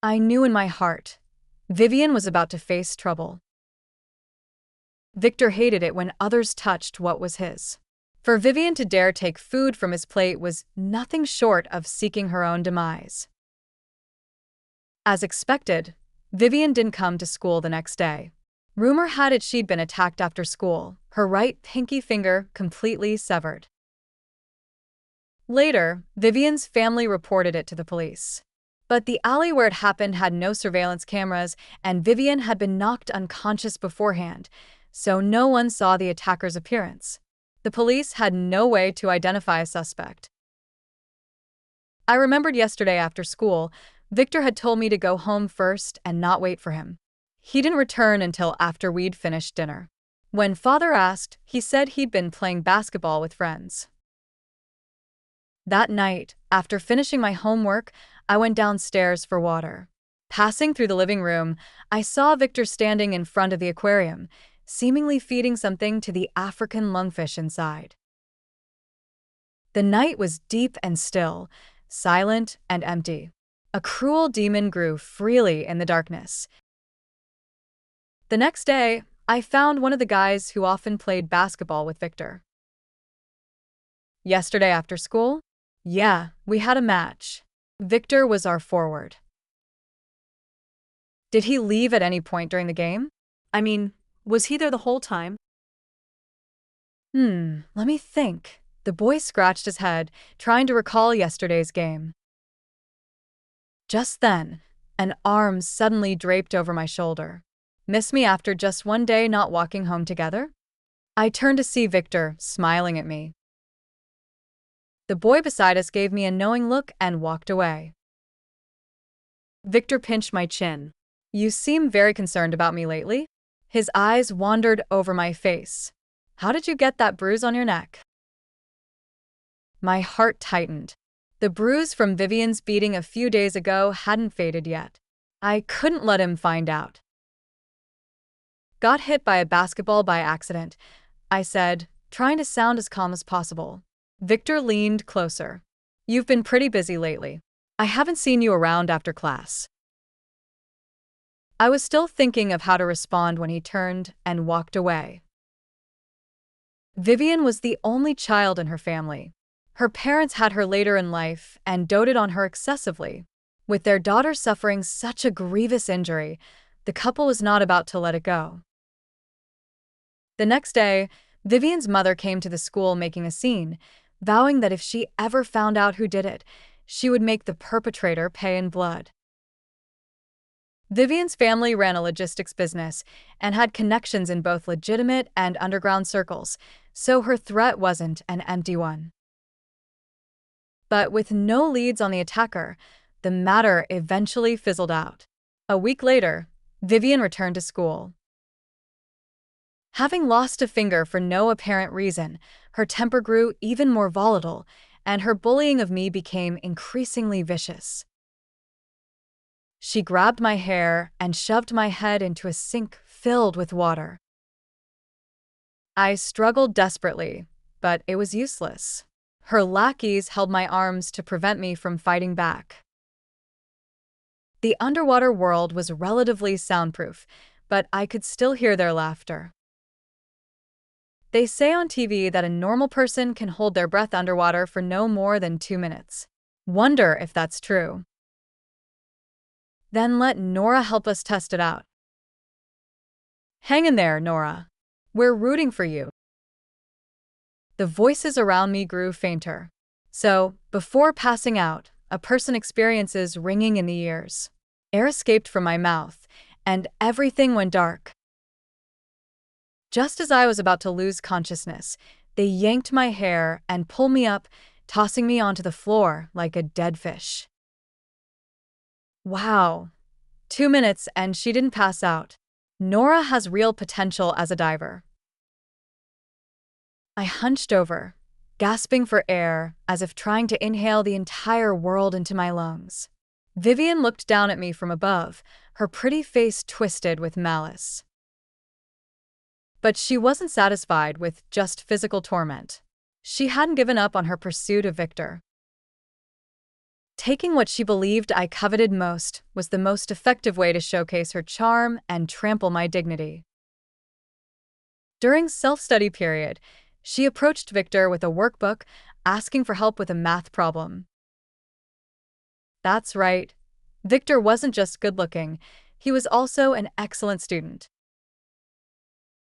I knew in my heart, Vivian was about to face trouble. Victor hated it when others touched what was his. For Vivian to dare take food from his plate was nothing short of seeking her own demise. As expected, Vivian didn't come to school the next day. Rumor had it she'd been attacked after school, her right pinky finger completely severed. Later, Vivian's family reported it to the police. But the alley where it happened had no surveillance cameras, and Vivian had been knocked unconscious beforehand, so no one saw the attacker's appearance. The police had no way to identify a suspect. I remembered yesterday after school, Victor had told me to go home first and not wait for him. He didn't return until after we'd finished dinner. When Father asked, he said he'd been playing basketball with friends. That night, after finishing my homework, I went downstairs for water. Passing through the living room, I saw Victor standing in front of the aquarium, seemingly feeding something to the African lungfish inside. The night was deep and still, silent and empty. A cruel demon grew freely in the darkness. The next day, I found one of the guys who often played basketball with Victor. Yesterday after school? Yeah, we had a match. Victor was our forward. Did he leave at any point during the game? I mean, was he there the whole time? Let me think. The boy scratched his head, trying to recall yesterday's game. Just then, an arm suddenly draped over my shoulder. Miss me after just one day not walking home together? I turned to see Victor, smiling at me. The boy beside us gave me a knowing look and walked away. Victor pinched my chin. You seem very concerned about me lately? His eyes wandered over my face. How did you get that bruise on your neck? My heart tightened. The bruise from Vivian's beating a few days ago hadn't faded yet. I couldn't let him find out. Got hit by a basketball by accident, I said, trying to sound as calm as possible. Victor leaned closer. You've been pretty busy lately. I haven't seen you around after class. I was still thinking of how to respond when he turned and walked away. Vivian was the only child in her family. Her parents had her later in life and doted on her excessively. With their daughter suffering such a grievous injury, the couple was not about to let it go. The next day, Vivian's mother came to the school making a scene, vowing that if she ever found out who did it, she would make the perpetrator pay in blood. Vivian's family ran a logistics business and had connections in both legitimate and underground circles, so her threat wasn't an empty one. But with no leads on the attacker, the matter eventually fizzled out. A week later, Vivian returned to school. Having lost a finger for no apparent reason, her temper grew even more volatile, and her bullying of me became increasingly vicious. She grabbed my hair and shoved my head into a sink filled with water. I struggled desperately, but it was useless. Her lackeys held my arms to prevent me from fighting back. The underwater world was relatively soundproof, but I could still hear their laughter. They say on TV that a normal person can hold their breath underwater for no more than 2 minutes. Wonder if that's true. Then let Nora help us test it out. Hang in there, Nora. We're rooting for you. The voices around me grew fainter. So, before passing out, a person experiences ringing in the ears. Air escaped from my mouth, and everything went dark. Just as I was about to lose consciousness, they yanked my hair and pulled me up, tossing me onto the floor like a dead fish. Wow. 2 minutes and she didn't pass out. Nora has real potential as a diver. I hunched over, gasping for air as if trying to inhale the entire world into my lungs. Vivian looked down at me from above, her pretty face twisted with malice. But she wasn't satisfied with just physical torment. She hadn't given up on her pursuit of Victor. Taking what she believed I coveted most was the most effective way to showcase her charm and trample my dignity. During self-study period, she approached Victor with a workbook, asking for help with a math problem. That's right. Victor wasn't just good-looking, he was also an excellent student.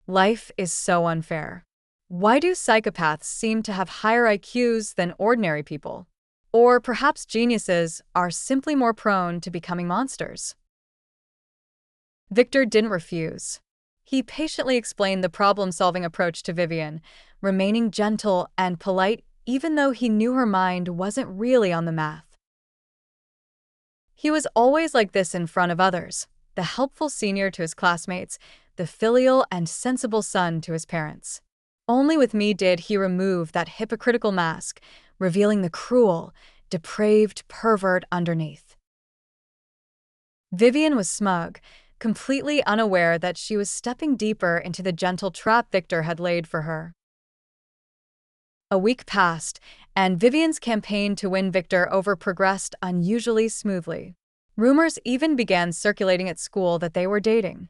Life is so unfair. Why do psychopaths seem to have higher IQs than ordinary people? Or perhaps geniuses are simply more prone to becoming monsters? Victor didn't refuse. He patiently explained the problem-solving approach to Vivian, remaining gentle and polite even though he knew her mind wasn't really on the math. He was always like this in front of others, the helpful senior to his classmates, the filial and sensible son to his parents. Only with me did he remove that hypocritical mask, revealing the cruel, depraved pervert underneath. Vivian was smug, completely unaware that she was stepping deeper into the gentle trap Victor had laid for her. A week passed, and Vivian's campaign to win Victor over progressed unusually smoothly. Rumors even began circulating at school that they were dating.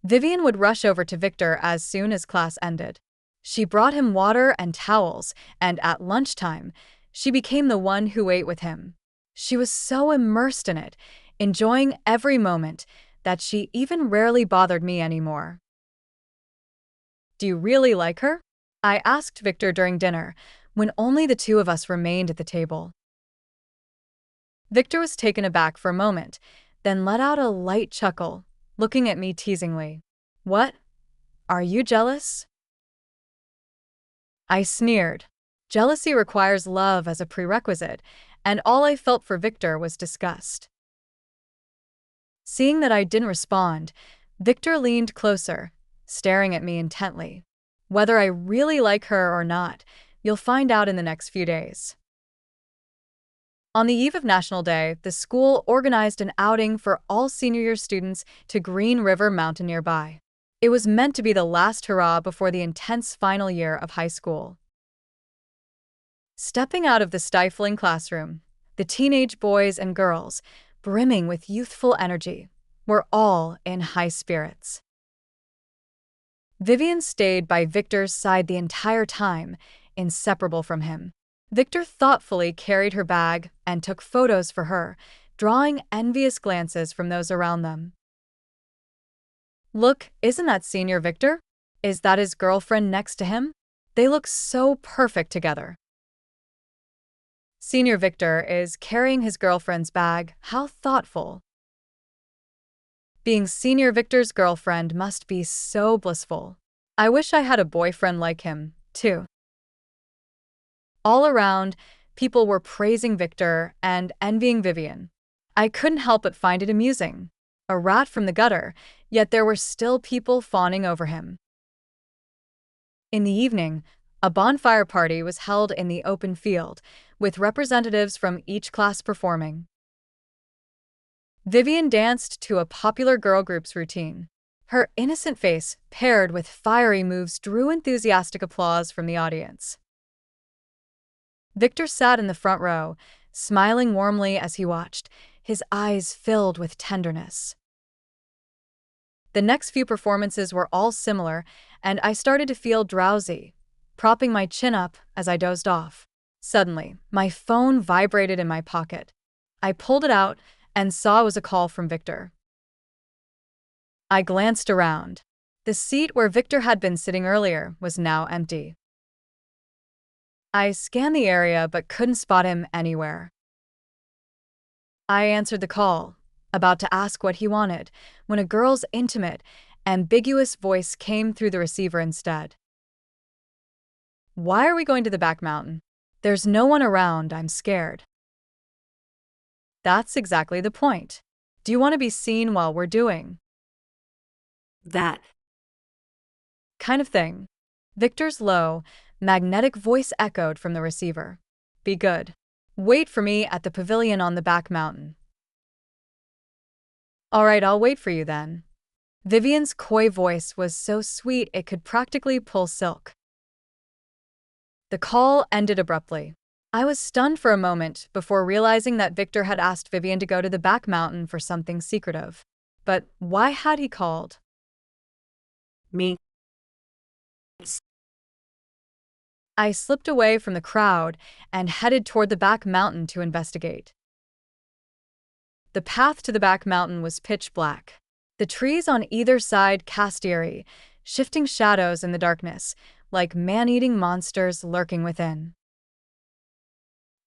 Vivian would rush over to Victor as soon as class ended. She brought him water and towels, and at lunchtime, she became the one who ate with him. She was so immersed in it, enjoying every moment, that she even rarely bothered me anymore. "Do you really like her?" I asked Victor during dinner, when only the two of us remained at the table. Victor was taken aback for a moment, then let out a light chuckle, looking at me teasingly. "What? Are you jealous?" I sneered. Jealousy requires love as a prerequisite, and all I felt for Victor was disgust. Seeing that I didn't respond, Victor leaned closer, staring at me intently. "Whether I really like her or not, you'll find out in the next few days." On the eve of National Day, the school organized an outing for all senior year students to Green River Mountain nearby. It was meant to be the last hurrah before the intense final year of high school. Stepping out of the stifling classroom, the teenage boys and girls, brimming with youthful energy, were all in high spirits. Vivian stayed by Victor's side the entire time, inseparable from him. Victor thoughtfully carried her bag and took photos for her, drawing envious glances from those around them. "Look, isn't that Senior Victor? Is that his girlfriend next to him? They look so perfect together." Senior Victor is carrying his girlfriend's bag. How thoughtful. Being Senior Victor's girlfriend must be so blissful. I wish I had a boyfriend like him, too. All around, people were praising Victor and envying Vivian. I couldn't help but find it amusing. A rat from the gutter, yet there were still people fawning over him. In the evening, a bonfire party was held in the open field, with representatives from each class performing. Vivian danced to a popular girl group's routine. Her innocent face, paired with fiery moves, drew enthusiastic applause from the audience. Victor sat in the front row, smiling warmly as he watched, his eyes filled with tenderness. The next few performances were all similar, and I started to feel drowsy, propping my chin up as I dozed off. Suddenly, my phone vibrated in my pocket. I pulled it out and saw it was a call from Victor. I glanced around. The seat where Victor had been sitting earlier was now empty. I scanned the area but couldn't spot him anywhere. I answered the call, about to ask what he wanted, when a girl's intimate, ambiguous voice came through the receiver instead. "Why are we going to the back mountain? There's no one around, I'm scared." That's exactly the point. Do you want to be seen while we're doing That. kind of thing? Victor's low, magnetic voice echoed from the receiver. "Be good. Wait for me at the pavilion on the back mountain." "All right, I'll wait for you then." Vivian's coy voice was so sweet it could practically pull silk. The call ended abruptly. I was stunned for a moment before realizing that Victor had asked Vivian to go to the back mountain for something secretive. But why had he called? Me. I slipped away from the crowd and headed toward the back mountain to investigate. The path to the back mountain was pitch black. The trees on either side cast eerie, shifting shadows in the darkness, like man-eating monsters lurking within.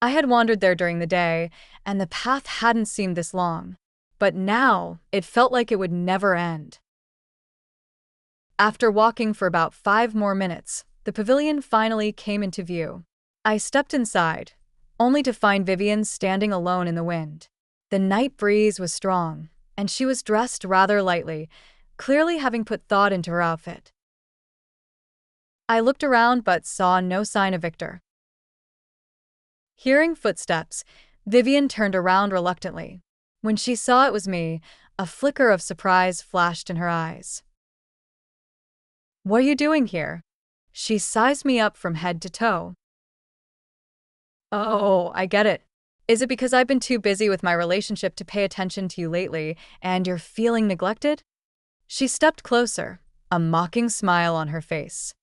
I had wandered there during the day, and the path hadn't seemed this long. But now, it felt like it would never end. After walking for about 5 more minutes, the pavilion finally came into view. I stepped inside, only to find Vivian standing alone in the wind. The night breeze was strong, and she was dressed rather lightly, clearly having put thought into her outfit. I looked around but saw no sign of Victor. Hearing footsteps, Vivian turned around reluctantly. When she saw it was me, a flicker of surprise flashed in her eyes. "What are you doing here?" She sized me up from head to toe. "Oh, I get it. Is it because I've been too busy with my relationship to pay attention to you lately, and you're feeling neglected?" She stepped closer, a mocking smile on her face.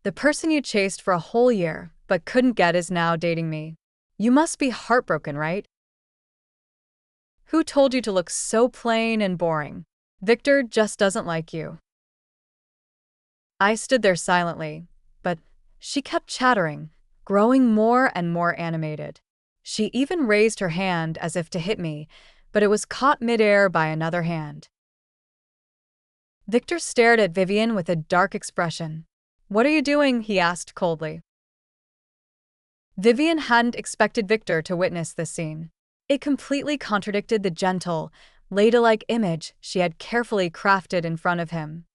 "The person you chased for a whole year, but couldn't get is now dating me. You must be heartbroken, right?" "Who told you to look so plain and boring? Victor just doesn't like you." I stood there silently, but she kept chattering, growing more and more animated. She even raised her hand as if to hit me, but it was caught midair by another hand. Victor stared at Vivian with a dark expression. "What are you doing?" he asked coldly. Vivian hadn't expected Victor to witness this scene. It completely contradicted the gentle, ladylike image she had carefully crafted in front of him.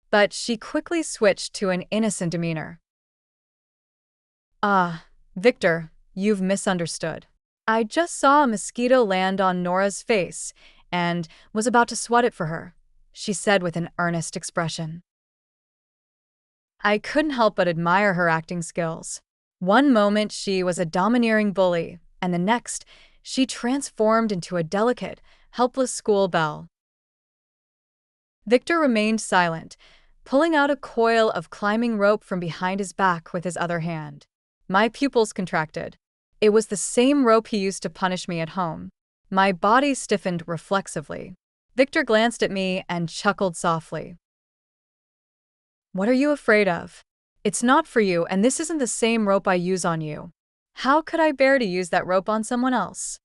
But she quickly switched to an innocent demeanor. "Ah, Victor, you've misunderstood. I just saw a mosquito land on Nora's face and was about to swat it for her," she said with an earnest expression. I couldn't help but admire her acting skills. One moment she was a domineering bully, and the next, she transformed into a delicate, helpless school belle. Victor remained silent, pulling out a coil of climbing rope from behind his back with his other hand. My pupils contracted. It was the same rope he used to punish me at home. My body stiffened reflexively. Victor glanced at me and chuckled softly. "What are you afraid of? It's not for you, and this isn't the same rope I use on you. How could I bear to use that rope on someone else?"